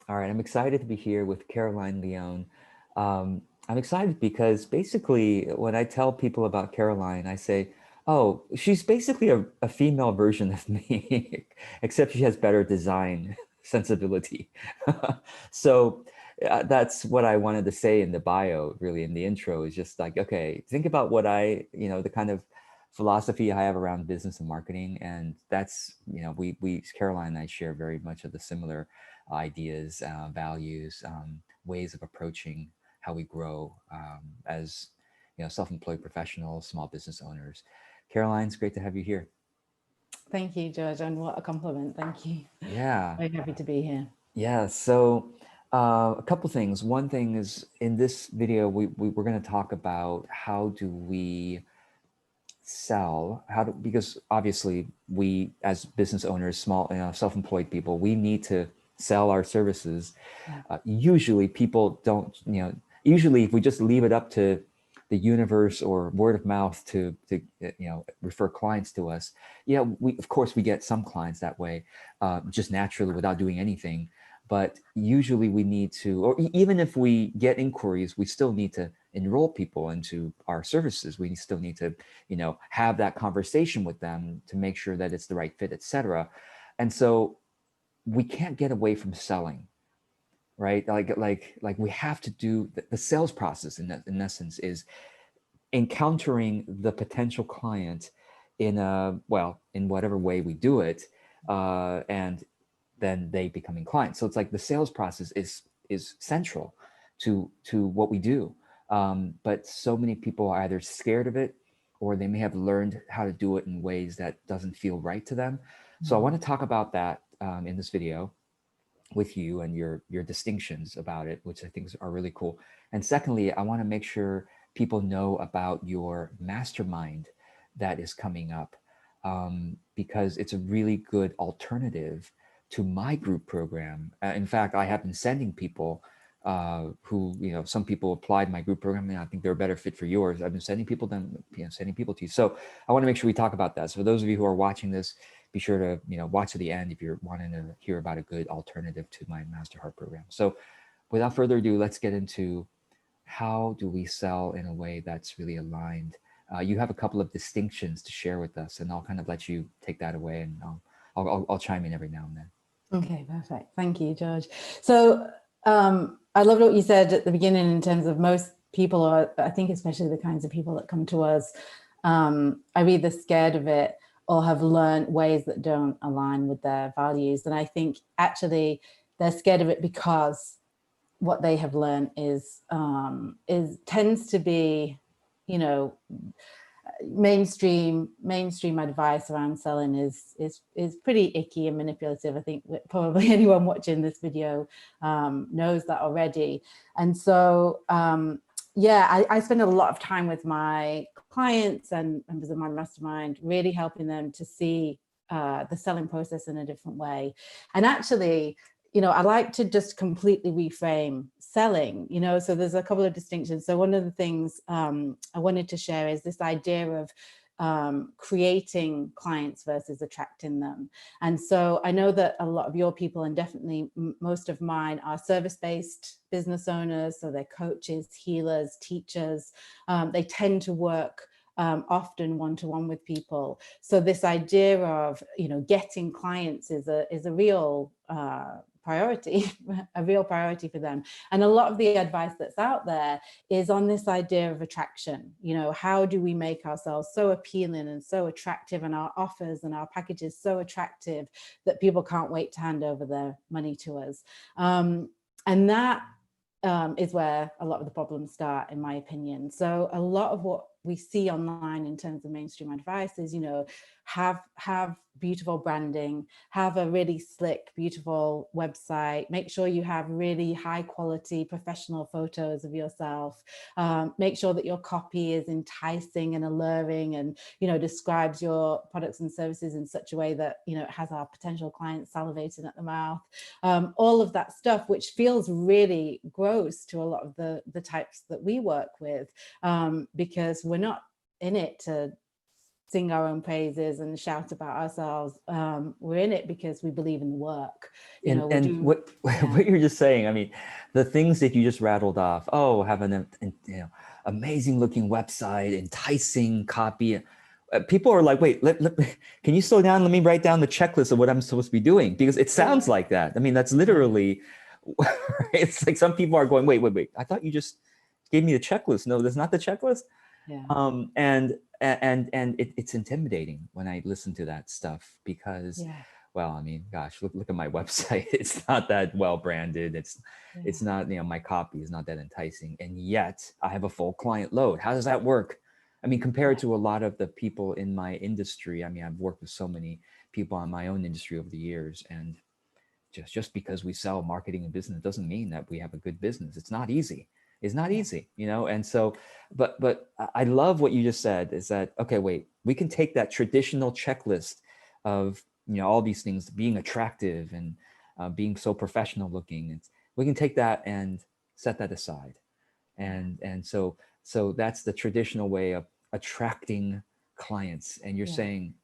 All right, I'm excited to be here with Caroline Leone. I'm excited because basically, when I tell people about Caroline, I say, "Oh, she's basically a female version of me, except she has better design sensibility." So that's what I wanted to say in the bio, really, in the intro, is just like, okay, think about what the kind of philosophy I have around business and marketing, and that's, we Caroline and I share very much of the similar ideas, values, ways of approaching how we grow as self-employed professionals, small business owners. Caroline, it's great to have you here. Thank you, George, and what a compliment. Thank you. Yeah, Very happy to be here. yeah. So a couple things. One thing is, in this video, we're going to talk about how do we sell, because obviously we as business owners, small, self-employed people, we need to sell our services. Usually people don't, usually if we just leave it up to the universe or word of mouth to refer clients to us, we, of course, we get some clients that way, just naturally without doing anything. But usually we need to, or even if we get inquiries, we still need to enroll people into our services. We still need to, have that conversation with them to make sure that it's the right fit, etc. And so we can't get away from selling, right? Like we have to do the sales process in essence is encountering the potential client in whatever way we do it, and then they becoming clients. So it's like the sales process is central to what we do. But so many people are either scared of it, or they may have learned how to do it in ways that doesn't feel right to them. So I want to talk about that in this video with you and your distinctions about it, which I think are really cool. And secondly, I want to make sure people know about your mastermind that is coming up, because it's a really good alternative to my group program. In fact, I have been sending people who, some people applied my group program, and I think they're a better fit for yours. I've been sending people them, sending people to you. So I want to make sure we talk about that. So for those of you who are watching this, be sure to watch to the end if you're wanting to hear about a good alternative to my Master Heart program. So without further ado, let's get into how do we sell in a way that's really aligned. You have a couple of distinctions to share with us, and I'll kind of let you take that away, and I'll chime in every now and then. Okay, perfect. Thank you, George. So I loved what you said at the beginning in terms of most people, or I think especially the kinds of people that come to us, are either scared of it or have learned ways that don't align with their values. And I think actually they're scared of it because what they have learned is tends to be, you know, mainstream advice around selling is pretty icky and manipulative. I think probably anyone watching this video knows that already. And so yeah, I spend a lot of time with my clients and members of my mastermind, really helping them to see the selling process in a different way. And actually, I like to just completely reframe selling, so there's a couple of distinctions. So one of the things I wanted to share is this idea of creating clients versus attracting them. And so I know that a lot of your people, and definitely most of mine, are service-based business owners. So they're coaches, healers, teachers. They tend to work often one-to-one with people. So this idea of getting clients is a real priority, a real priority for them. And a lot of the advice that's out there is on this idea of attraction. How do we make ourselves so appealing and so attractive, and our offers and our packages so attractive that people can't wait to hand over their money to us? And that is where a lot of the problems start, in my opinion. So a lot of what we see online in terms of mainstream advice is, have beautiful branding, have a really slick, beautiful website, make sure you have really high quality professional photos of yourself, make sure that your copy is enticing and alluring and, describes your products and services in such a way that, it has our potential clients salivating at the mouth. All of that stuff, which feels really gross to a lot of the types that we work with, because we're not in it to sing our own praises and shout about ourselves. We're in it because we believe in the work. You know, And what yeah. what you're just saying, I mean, the things that you just rattled off, oh, have an amazing looking website, enticing copy. People are like, wait, can you slow down? Let me write down the checklist of what I'm supposed to be doing, because it sounds like that. I mean, that's literally, it's like some people are going, wait. I thought you just gave me the checklist. No, that's not the checklist. Yeah. And it's intimidating when I listen to that stuff, because, well, I mean, gosh, look at my website. It's not that well branded. It's not, my copy is not that enticing. And yet I have a full client load. How does that work? I mean, compared to a lot of the people in my industry, I mean, I've worked with so many people in my own industry over the years, and just because we sell marketing and business doesn't mean that we have a good business. It's not easy. It's not easy, and so, but I love what you just said, is that, okay, wait, we can take that traditional checklist of, all these things, being attractive and being so professional looking. We can take that and set that aside. And so that's the traditional way of attracting clients. And you're saying,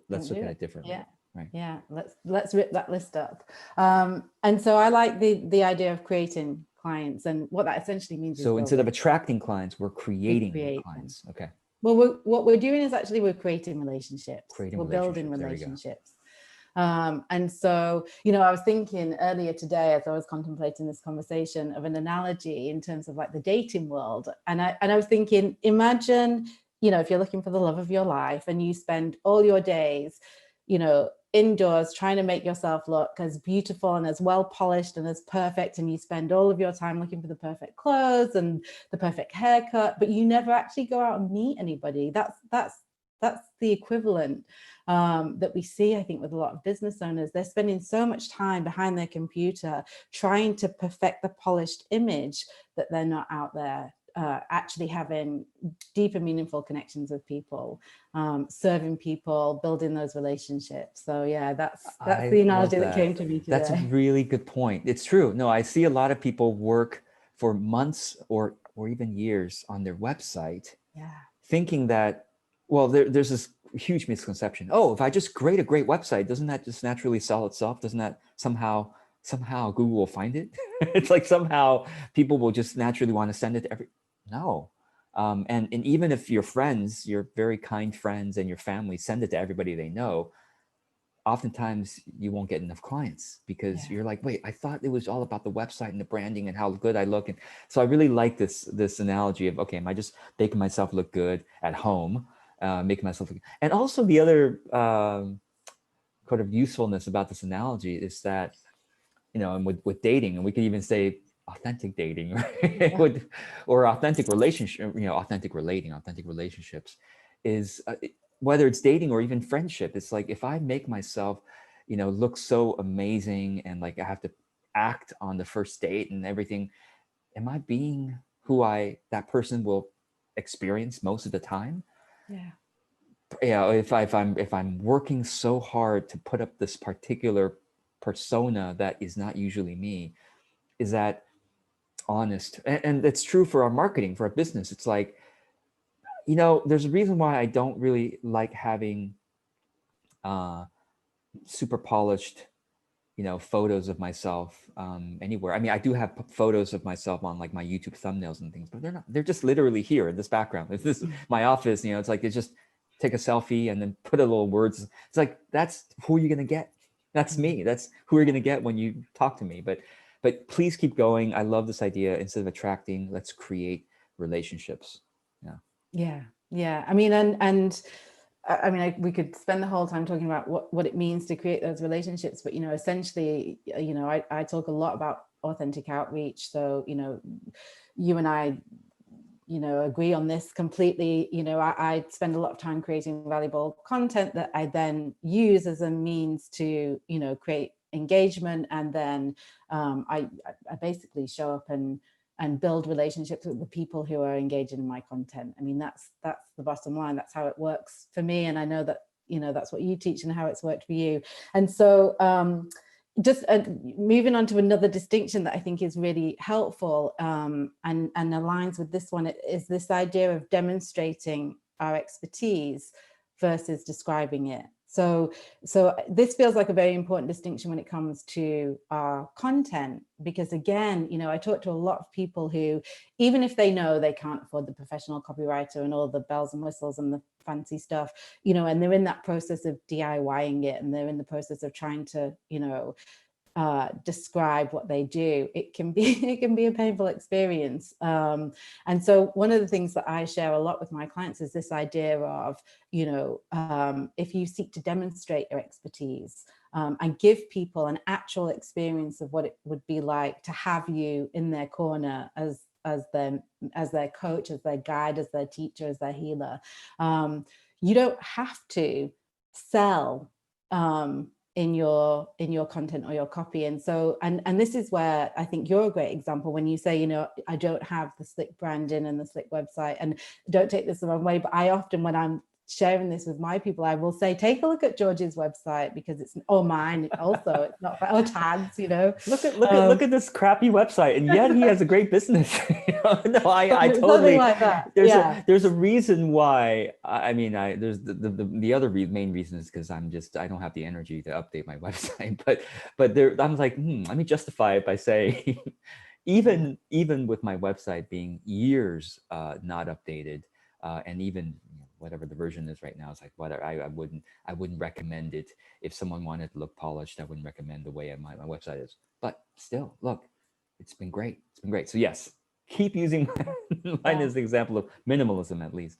let's look at it differently. Right. Yeah, let's rip that list up. And so I like the idea of creating clients, and what that essentially means is, so instead of attracting clients, we're creating clients. Them. Okay. Well, what we're doing is actually we're creating relationships. We're building relationships. And so, I was thinking earlier today, as I was contemplating this conversation, of an analogy in terms of like the dating world. And I was thinking, imagine, if you're looking for the love of your life and you spend all your days, indoors trying to make yourself look as beautiful and as well polished and as perfect, and you spend all of your time looking for the perfect clothes and the perfect haircut, but you never actually go out and meet anybody. That's the equivalent that we see, I think, with a lot of business owners. They're spending so much time behind their computer trying to perfect the polished image that they're not out there actually having deeper, meaningful connections with people, serving people, building those relationships. So yeah, that's the analogy that came to me today. That's a really good point. It's true. No, I see a lot of people work for months or even years on their website, thinking that, well, there's this huge misconception. Oh, if I just create a great website, doesn't that just naturally sell itself? Doesn't that somehow Google will find it? It's like somehow people will just naturally want to send it to no. And even if your friends, your very kind friends and your family send it to everybody they know, oftentimes you won't get enough clients, because you're like, wait, I thought it was all about the website and the branding and how good I look. And so I really like this analogy of, okay, am I just making myself look good at home, making myself look, and also the other kind of usefulness about this analogy is that, and with dating, and we could even say authentic dating, right? Or authentic relationship, authentic relationships is whether it's dating or even friendship. It's like, if I make myself, look so amazing, and like I have to act on the first date and everything, am I being who that person will experience most of the time? If I'm working so hard to put up this particular persona that is not usually me, is that honest? And it's true for our marketing, for our business. It's like, there's a reason why I don't really like having super polished, photos of myself anywhere. I mean, I do have photos of myself on like my YouTube thumbnails and things, but they're just literally here in this background. If this is my office, it's like, it's just take a selfie and then put a little words. It's like, that's who you're going to get. That's me. That's who you're going to get when you talk to me. But please keep going. I love this idea. Instead of attracting, let's create relationships. Yeah. I mean, and I mean, we could spend the whole time talking about what it means to create those relationships, but, essentially, I talk a lot about authentic outreach. So, you and I, agree on this completely. I spend a lot of time creating valuable content that I then use as a means to, create engagement. And then I basically show up and build relationships with the people who are engaging in my content. I mean, that's the bottom line. That's how it works for me. And I know that, that's what you teach and how it's worked for you. And so just moving on to another distinction that I think is really helpful and aligns with this one, is this idea of demonstrating our expertise versus describing it. So this feels like a very important distinction when it comes to our content, because again, you know, I talk to a lot of people who, even if they know they can't afford the professional copywriter and all the bells and whistles and the fancy stuff, you know, and they're in that process of DIYing it, and they're in the process of trying to, you know, describe what they do, it can be a painful experience. And so one of the things that I share a lot with my clients is this idea of, you know, if you seek to demonstrate your expertise and give people an actual experience of what it would be like to have you in their corner as their coach, as their guide, as their teacher, as their healer, you don't have to sell in your content or your copy. And so, and this is where I think you're a great example when you say, you know, I don't have the slick branding and the slick website, and don't take this the wrong way, but I often, when I'm sharing this with my people, I will say, take a look at George's website, because it's, or mine also, it's not, or tags, you know. Look at this crappy website, and yet he has a great business. You know? No, I totally, like that. There's a reason why. I mean, there's the other main reason is because I don't have the energy to update my website, but there, I'm like, let me justify it by saying, even with my website being years not updated, and even whatever the version is right now, it's like, whatever, I wouldn't recommend it. If someone wanted to look polished, I wouldn't recommend the way my website is. But still, look, it's been great. It's been great. So yes, keep using mine as the example of minimalism, at least.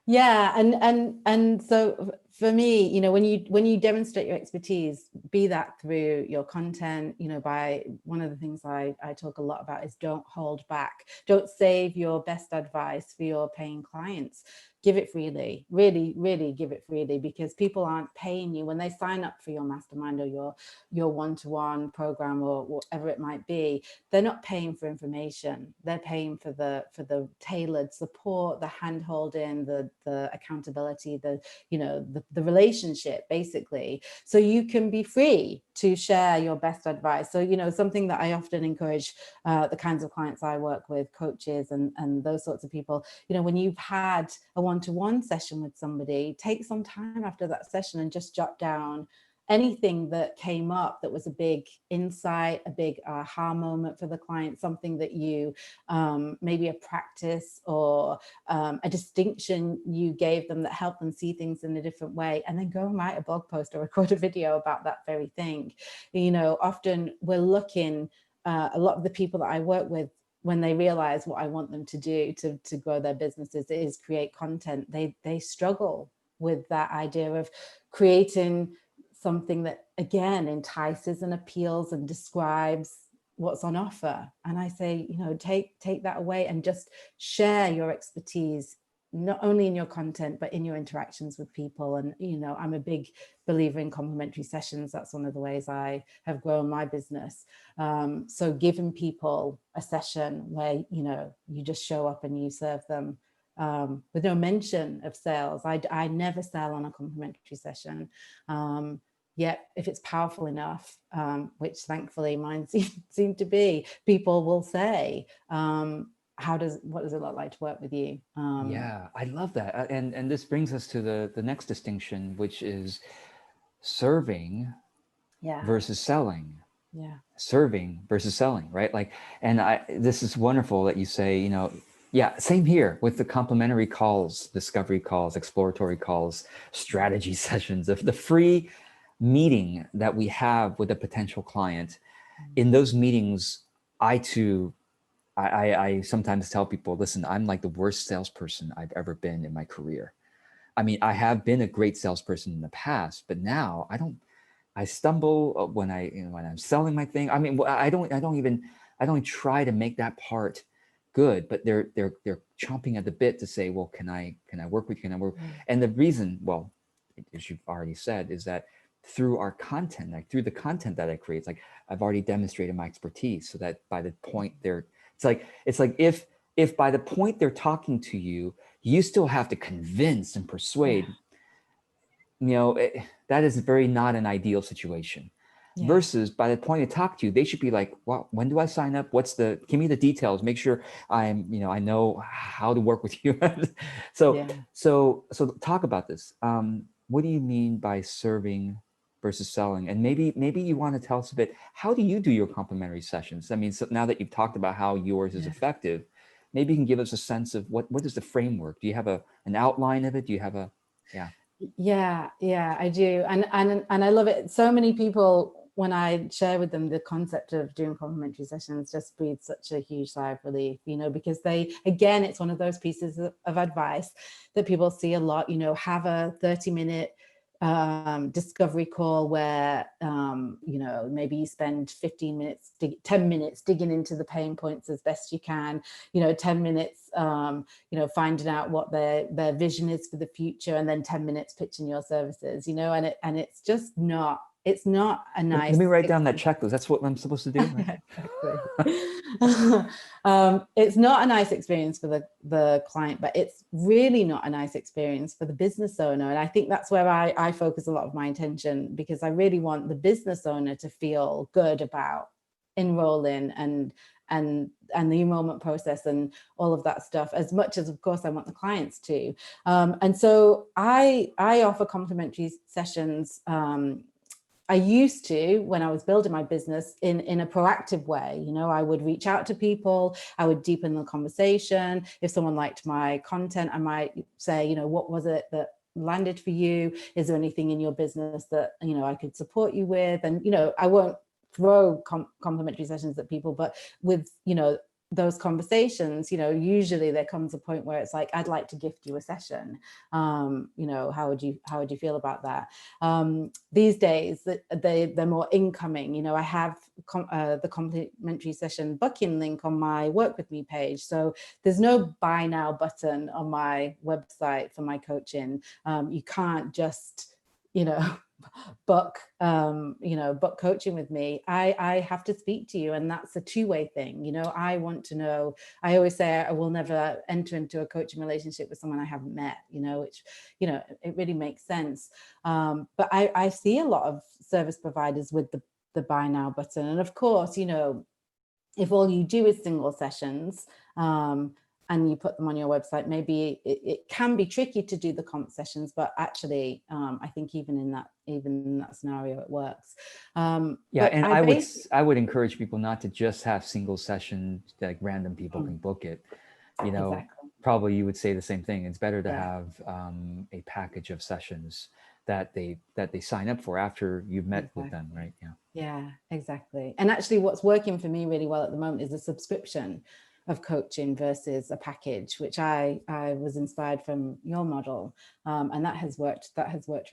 Yeah, and so for me, you know, when you demonstrate your expertise, be that through your content, you know, by one of the things I talk a lot about is don't hold back. Don't save your best advice for your paying clients. Give it freely, really, really give it freely, because people aren't paying you when they sign up for your mastermind or your one-to-one program or whatever it might be. They're not paying for information. They're paying for the tailored support, the hand-holding, the accountability, the relationship, basically. So you can be free to share your best advice. So, you know, something that I often encourage the kinds of clients I work with, coaches and those sorts of people, you know, when you've had a one-to-one session with somebody, take some time after that session and just jot down anything that came up that was a big insight, a big aha moment for the client, something that you, maybe a practice or a distinction you gave them that helped them see things in a different way, and then go and write a blog post or record a video about that very thing. You know, often we're looking, a lot of the people that I work with, when they realize what I want them to do to grow their businesses is create content, they struggle with that idea of creating something that, again, entices and appeals and describes what's on offer. And I say, you know, take that away and just share your expertise, not only in your content, but in your interactions with people. And, you know, I'm a big believer in complimentary sessions. That's one of the ways I have grown my business. So giving people a session where, you know, you just show up and you serve them, with no mention of sales. I never sell on a complimentary session. Yet if it's powerful enough, which thankfully mine seem to be, people will say, what does it look like to work with you? Yeah, I love that. And this brings us to the next distinction, which is serving versus selling. Yeah. Serving versus selling, right? Like, and this is wonderful that you say, you know, yeah, same here with the complimentary calls, discovery calls, exploratory calls, strategy sessions, of the free meeting that we have with a potential client. In those meetings, I sometimes tell people, listen, I'm like the worst salesperson I've ever been in my career. I mean, I have been a great salesperson in the past, but now I stumble when I'm selling my thing. I mean, I don't even try to make that part good, but they're chomping at the bit to say, well, can I work with you? Can I work? And the reason, well, as you've already said, is that through our content, like through the content that I create, it's like I've already demonstrated my expertise, so that by the point it's like if by the point they're talking to you, you still have to convince and persuade. You know, that is very not an ideal situation. versus by the point they talk to you, they should be like, well, when do I sign up? Give me the details, make sure I know how to work with you. So talk about this. What do you mean by serving versus selling? And maybe you want to tell us a bit, how do you do your complimentary sessions? I mean, so now that you've talked about how yours is effective, maybe you can give us a sense of what is the framework? Do you have an outline of it? Do you have Yeah, I do. And I love it. So many people, when I share with them the concept of doing complimentary sessions, just breathe such a huge sigh of relief, because again, it's one of those pieces of advice that people see a lot, have a 30-minute discovery call where, maybe you spend 15 minutes, 10 minutes digging into the pain points as best you can, 10 minutes, finding out what their vision is for the future, and then 10 minutes pitching your services, and it's just not, it's not a nice. Let me write down that checklist. That's what I'm supposed to do. Right? Exactly. It's not a nice experience for the client, but it's really not a nice experience for the business owner. And I think that's where I focus a lot of my attention, because I really want the business owner to feel good about enrolling and the enrollment process and all of that stuff, as much as, of course, I want the clients to. And so I offer complimentary sessions. I used to, when I was building my business, in a proactive way. I would reach out to people, I would deepen the conversation. If someone liked my content, I might say, what was it that landed for you? Is there anything in your business that, I could support you with? And, I won't throw complimentary sessions at people, but with, those conversations, usually there comes a point where it's like, I'd like to gift you a session. How would you feel about that? These days, they're more incoming. I have the complimentary session booking link on my Work With Me page. So there's no buy now button on my website for my coaching. You can't just, book coaching with me. I have to speak to you, and that's a two-way thing. I want to know. I always say I will never enter into a coaching relationship with someone I haven't met, which it really makes sense. But I see a lot of service providers with the buy now button, and of course, if all you do is single sessions, and you put them on your website, maybe it can be tricky to do the comp sessions, but actually, I think even in that scenario, it works. And I would encourage people not to just have single sessions, like random people can book it. Exactly. Probably you would say the same thing. It's better to have a package of sessions that they sign up for after you've met with them, right? Yeah, exactly. And actually, what's working for me really well at the moment is a subscription of coaching versus a package, which I was inspired from your model, and that has worked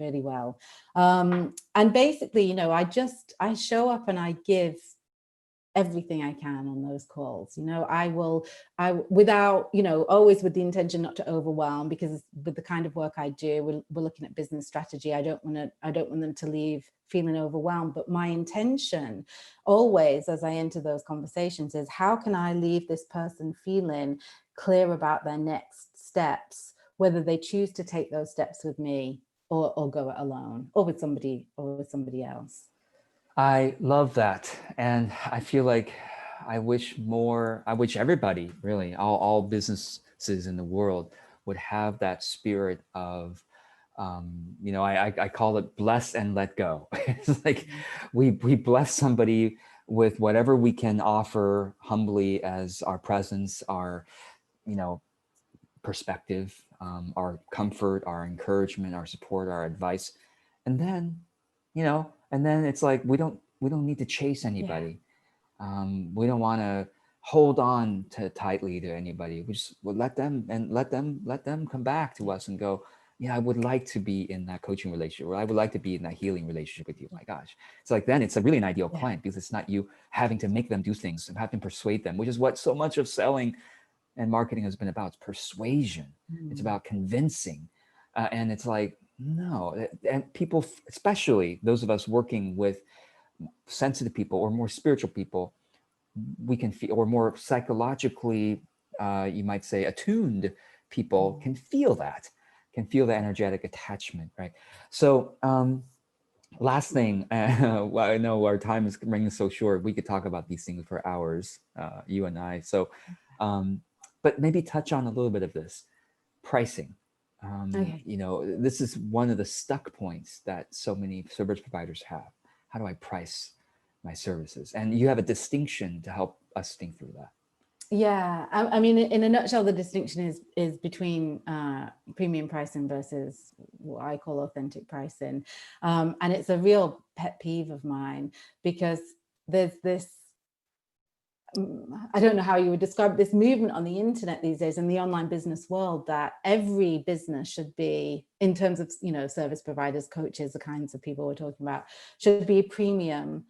really well. And basically, I show up and I give everything I can on those calls. Without, always with the intention not to overwhelm, because with the kind of work I do, we're looking at business strategy. I don't want them to leave feeling overwhelmed. But my intention always, as I enter those conversations, is how can I leave this person feeling clear about their next steps, whether they choose to take those steps with me or go it alone, or with somebody else. I love that. And I feel like I wish everybody, really, all businesses in the world would have that spirit of, I call it bless and let go. It's like we bless somebody with whatever we can offer humbly as our presence, our, perspective, our comfort, our encouragement, our support, our advice. And then, it's like, we don't need to chase anybody. We don't want to hold on tightly to anybody. We just let them come back to us and go, I would like to be in that coaching relationship, or I would like to be in that healing relationship with you. My gosh. It's like, then it's really an ideal client, because it's not you having to make them do things and having to persuade them, which is what so much of selling and marketing has been about. It's persuasion. It's about convincing. And it's like, no. And people, especially those of us working with sensitive people or more spiritual people, we can feel, or more psychologically, you might say, attuned people can feel that energetic attachment, right? So Last thing, well, I know our time is running so short. We could talk about these things for hours, you and I. So, but maybe touch on a little bit of this pricing. Okay. You know, this is one of the stuck points that so many service providers have. How do I price my services? And you have a distinction to help us think through that. Yeah, I mean, in a nutshell, the distinction is between premium pricing versus what I call authentic pricing, and it's a real pet peeve of mine because there's this. I don't know how you would describe this movement on the internet these days in the online business world that every business should be, in terms of, you know, service providers, coaches, the kinds of people we're talking about, should be a premium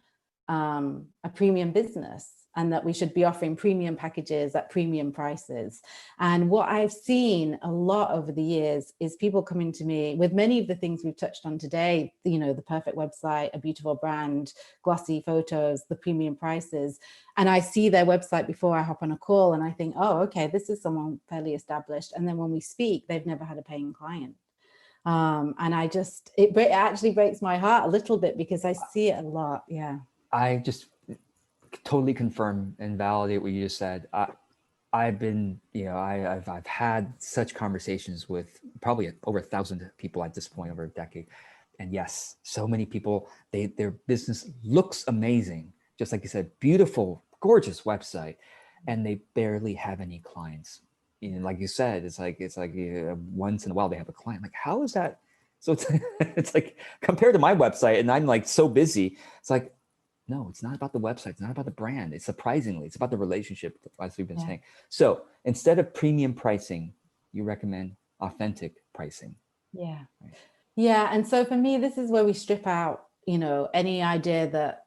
business, and that we should be offering premium packages at premium prices. And what I've seen a lot over the years is people coming to me with many of the things we've touched on today, you know, the perfect website, a beautiful brand, glossy photos, the premium prices. And I see their website before I hop on a call and I think, oh, okay, this is someone fairly established. And then when we speak, they've never had a paying client. And I just, it actually breaks my heart a little bit because I see it a lot. Yeah. I just totally confirm and validate what you just said. I've been, you know, I've had such conversations with probably over 1,000 people at this point over a decade. And yes, so many people, their business looks amazing. Just like you said, beautiful, gorgeous website, and they barely have any clients. You know, like you said, it's like once in a while they have a client. Like, how is that? So it's, it's like compared to my website, and I'm like so busy. It's like, no, it's not about the website. It's not about the brand. It's surprisingly, it's about the relationship, as we've been saying. So instead of premium pricing, you recommend authentic pricing. Yeah. Right? Yeah. And so for me, this is where we strip out, you know, any idea that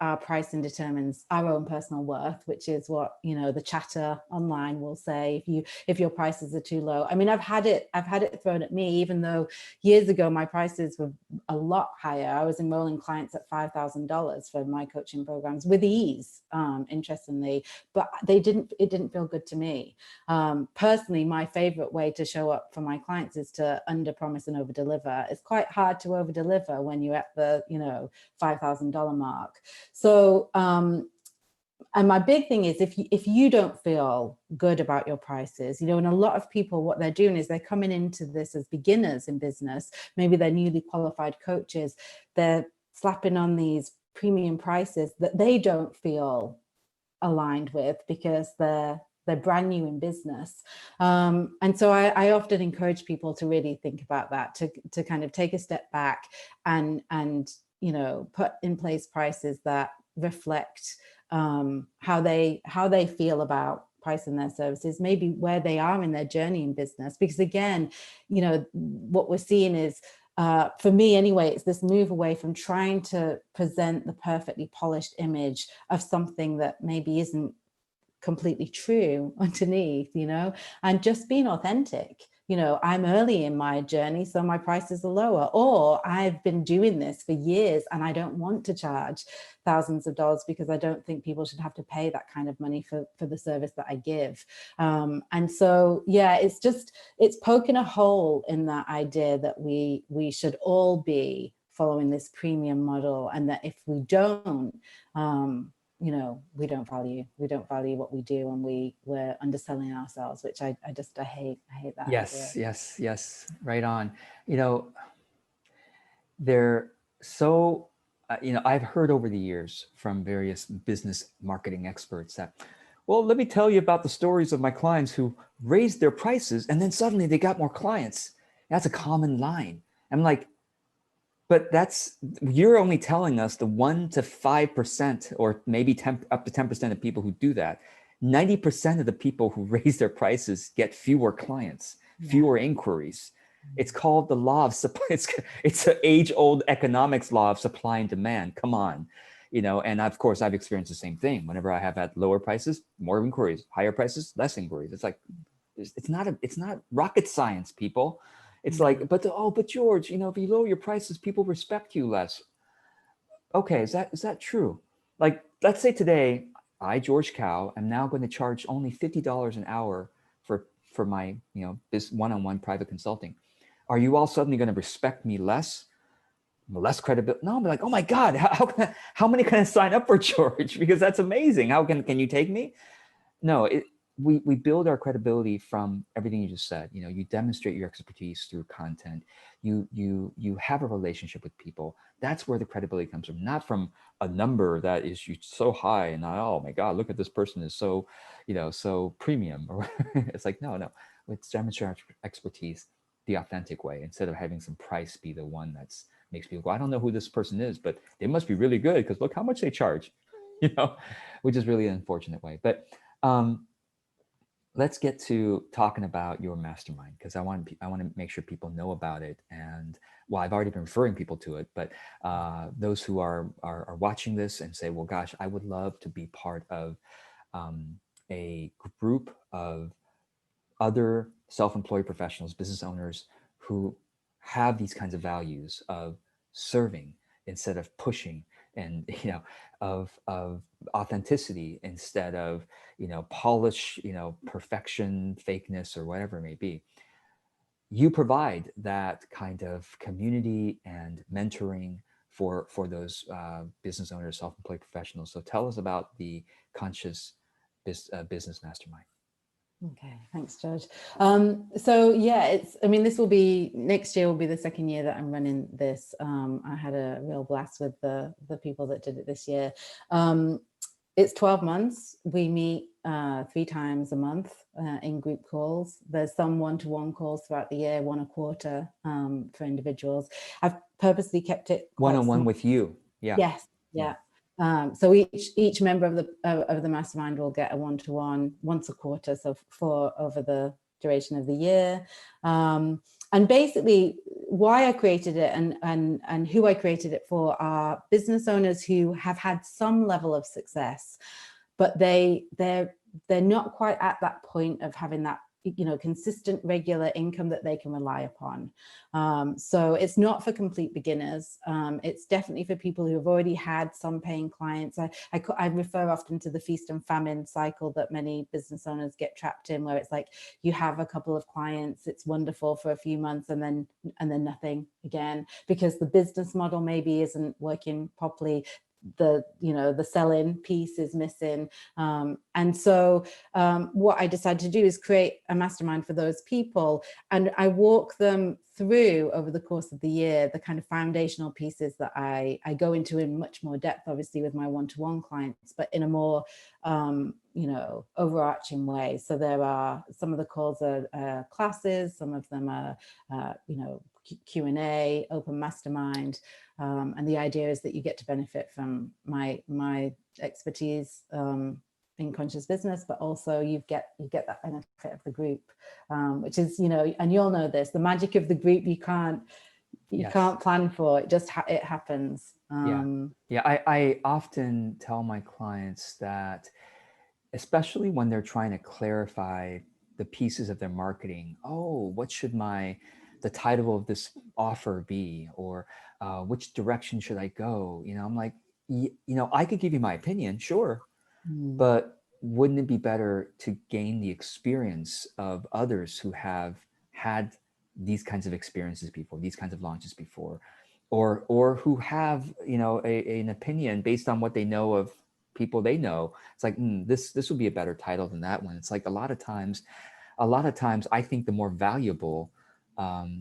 our pricing determines our own personal worth, which is what, you know, the chatter online will say if your prices are too low. I mean, I've had it thrown at me, even though years ago my prices were a lot higher. I was enrolling clients at $5,000 for my coaching programs with ease, interestingly, but it didn't feel good to me. Personally, my favorite way to show up for my clients is to under promise and over deliver. It's quite hard to over deliver when you're at the, you know, $5,000 mark. So, and my big thing is if you don't feel good about your prices, you know, and a lot of people, what they're doing is they're coming into this as beginners in business. Maybe they're newly qualified coaches. They're slapping on these premium prices that they don't feel aligned with because they're brand new in business. And so I often encourage people to really think about that, to kind of take a step back and you know, put in place prices that reflect how they feel about pricing their services, maybe where they are in their journey in business. Because again, you know, what we're seeing is, for me anyway, it's this move away from trying to present the perfectly polished image of something that maybe isn't completely true underneath, you know, and just being authentic. You know, I'm early in my journey, so my prices are lower, or I've been doing this for years and I don't want to charge thousands of dollars because I don't think people should have to pay that kind of money for the service that I give. And so, yeah, it's poking a hole in that idea that we should all be following this premium model, and that if we don't, you know, we don't value what we do, and we're underselling ourselves, which I hate that idea. Yes. Right on. You know, they're so, you know, I've heard over the years from various business marketing experts that, well, let me tell you about the stories of my clients who raised their prices and then suddenly they got more clients. That's a common line. I'm like, but you're only telling us the 1 to 5%, or maybe up to 10% of people who do that. 90% of the people who raise their prices get fewer clients, fewer inquiries. It's called the law of supply. It's an age-old economics law of supply and demand. Come on, you know. And of course, I've experienced the same thing. Whenever I have had lower prices, more inquiries; higher prices, less inquiries. It's like it's not rocket science, people. It's like, but George, you know, if you lower your prices, people respect you less. Okay, is that true? Like, let's say today, I, George Cow, am now going to charge only $50 an hour for my, you know, this one-on-one private consulting. Are you all suddenly going to respect me less? less credibility. No, I'm like, oh my God, how many can I sign up for, George? Because that's amazing. How can you take me? No, we build our credibility from everything you just said. You know, you demonstrate your expertise through content. You have a relationship with people. That's where the credibility comes from, not from a number that is so high and oh my God, look at this person is so, you know, so premium. Or it's like no, let's demonstrate our expertise the authentic way instead of having some price be the one that's makes people go, I don't know who this person is, but they must be really good because look how much they charge, you know, which is really an unfortunate way. But let's get to talking about your mastermind, because I want to make sure people know about it. And well, I've already been referring people to it, but those who are watching this and say, well, gosh, I would love to be part of a group of other self-employed professionals, business owners who have these kinds of values of serving instead of pushing, and of authenticity instead of polish, perfection, fakeness, or whatever it may be. You provide that kind of community and mentoring for those business owners, self-employed professionals. So tell us about the Conscious Business Mastermind. Okay, thanks, George. So yeah, I mean, this will be, next year will be the second year that I'm running this. I had a real blast with the people that did it this year. It's 12 months. We meet 3 times a month in group calls. There's some one-to-one calls throughout the year, 1 a quarter for individuals. I've purposely kept it one-on-one with you. Yeah. Yes. Yeah. So each member of the mastermind will get a one-to-one once a quarter, so 4 over the duration of the year. And basically, why I created it and who I created it for are business owners who have had some level of success, but they're not quite at that point of having that consistent, regular income that they can rely upon. So it's not for complete beginners. It's definitely for people who have already had some paying clients. I refer often to the feast and famine cycle that many business owners get trapped in, where it's like you have a couple of clients, it's wonderful for a few months, and then nothing again, because the business model maybe isn't working properly. The sell-in piece is missing. And so what I decided to do is create a mastermind for those people. And I walk them through over the course of the year, the kind of foundational pieces that I go into in much more depth, obviously with my one-to-one clients, but in a more, overarching way. So there are, some of the calls are classes, some of them are, Q&A, open mastermind. And the idea is that you get to benefit from my expertise in conscious business, but also you get that benefit of the group, which is, and you'll know this, the magic of the group you can't plan for. It just it happens. I often tell my clients that, especially when they're trying to clarify the pieces of their marketing, what should the title of this offer be, or which direction should I go? I'm like, I could give you my opinion, sure, but wouldn't it be better to gain the experience of others who have had these kinds of experiences before, these kinds of launches before, or who have an opinion based on what they know of people they know? It's like, this would be a better title than that one. It's like a lot of times I think the more valuable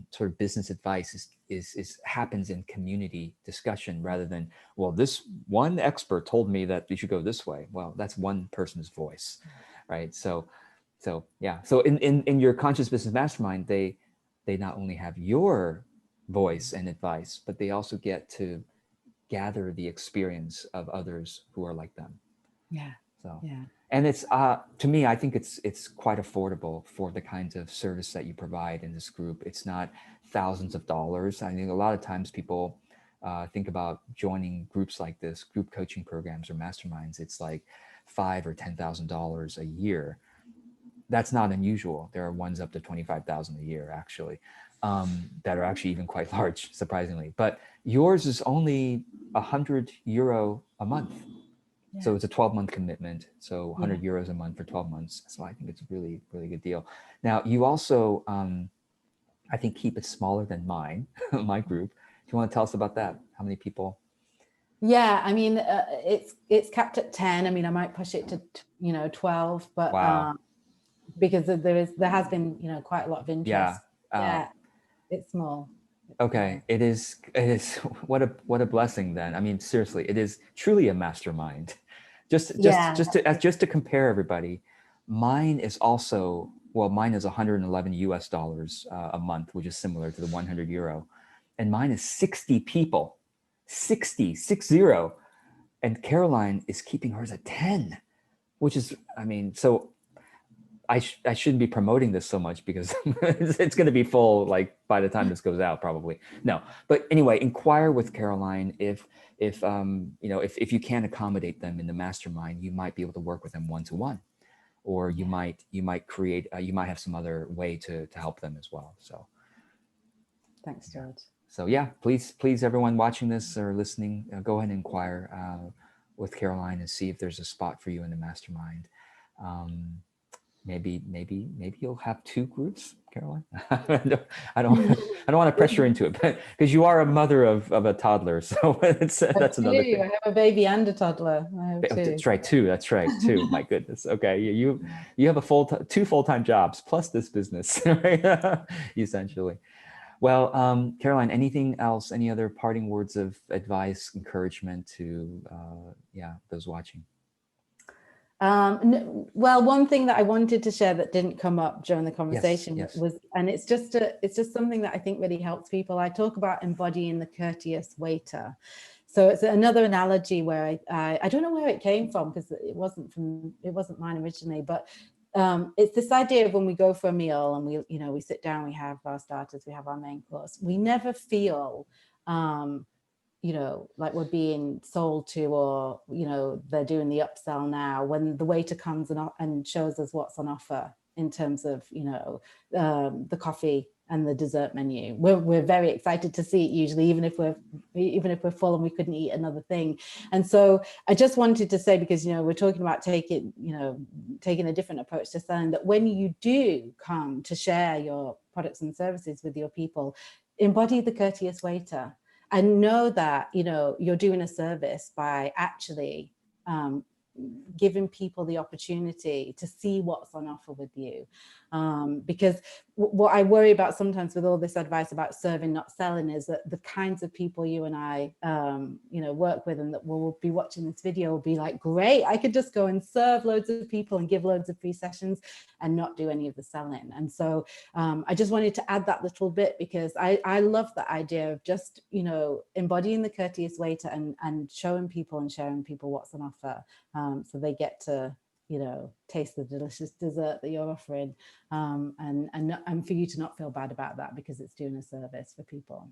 sort of business advice is happens in community discussion, rather than, well, this one expert told me that you should go this way. Well, that's one person's voice, right? So yeah. So in your Conscious Business Mastermind, they not only have your voice and advice, but they also get to gather the experience of others who are like them. Yeah. So yeah. And it's to me, I think it's quite affordable for the kinds of service that you provide in this group. It's not thousands of dollars. I think a lot of times people think about joining groups like this, group coaching programs or masterminds. It's like $5,000 or $10,000 a year. That's not unusual. There are ones up to 25,000 a year, actually, that are actually even quite large, surprisingly. But yours is only €100 a month. Yeah. So it's a 12-month commitment. So 100 euros a month for 12 months. So I think it's a really, really good deal. Now, you also, I think, keep it smaller than mine, my group, you want to tell us about that? How many people? Yeah, I mean, it's capped at 10. I mean, I might push it to 12, but Wow. because there has been quite a lot of interest. Yeah. Yeah, it's small. Okay, it is what a blessing then. I mean, seriously, it is truly a mastermind. Just to compare everybody, mine is also, well, mine is 111 US dollars a month, which is similar to the 100 euro. And mine is 60 people. 60. And Caroline is keeping hers at 10, which is, I mean, so I shouldn't be promoting this so much because it's going to be full like by the time this goes out, probably. No, but anyway, inquire with Caroline if if you can accommodate them in the mastermind, you might be able to work with them one-to-one, or you might create you might have some other way to help them as well. So Thanks, George. So yeah, please everyone watching this or listening, go ahead and inquire with Caroline and see if there's a spot for you in the mastermind. Maybe you'll have 2 groups, Caroline. I don't want to pressure into it, but because you are a mother of a toddler, so that's another thing. I have a baby and a toddler. I have 2. That's right, 2. That's right, 2. My goodness. Okay, you have a 2 full-time jobs plus this business, right? Essentially. Well, Caroline, anything else? Any other parting words of advice, encouragement to those watching? Well, one thing that I wanted to share that didn't come up during the conversation was, and it's just something that I think really helps people. I talk about embodying the courteous waiter. So it's another analogy where I don't know where it came from because it wasn't mine originally, but it's this idea of when we go for a meal and we sit down, we have our starters, we have our main course. We never feel like we're being sold to, or they're doing the upsell now, when the waiter comes and shows us what's on offer in terms of the coffee and the dessert menu. We're very excited to see it usually, even if we're full and we couldn't eat another thing. And so I just wanted to say, because we're talking about taking a different approach to selling, that when you do come to share your products and services with your people, embody the courteous waiter. And know that, you're doing a service by actually giving people the opportunity to see what's on offer with you. Because what I worry about sometimes with all this advice about serving, not selling, is that the kinds of people you and I, work with and that will be watching this video will be like, great, I could just go and serve loads of people and give loads of free sessions and not do any of the selling. And so I just wanted to add that little bit, because I love the idea of just, embodying the courteous waiter and showing people and sharing people what's on offer, so they get to taste the delicious dessert that you're offering, and for you to not feel bad about that, because it's doing a service for people.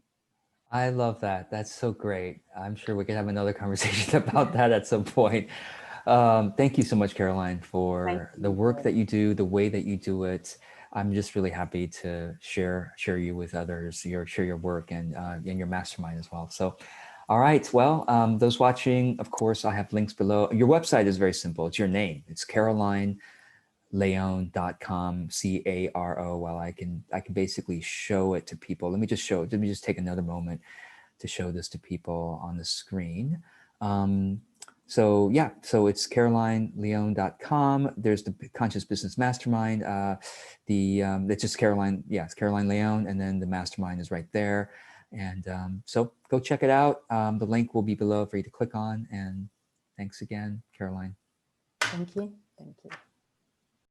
I love that. That's so great. I'm sure we could have another conversation about that at some point. Thank you so much, Caroline, for the work that you do, the way that you do it. I'm just really happy to share you with others, share your work and your mastermind as well. So, all right. Well, those watching, of course, I have links below. Your website is very simple. It's your name. It's carolineleon.com, CARO. Well, I can basically show it to people. Let me just take another moment to show this to people on the screen. So it's carolineleon.com. There's the Conscious Business Mastermind. It's just Caroline. Yeah, it's Caroline Leon, and then the mastermind is right there. And so go check it out. The link will be below for you to click on. And thanks again, Caroline. Thank you. Thank you.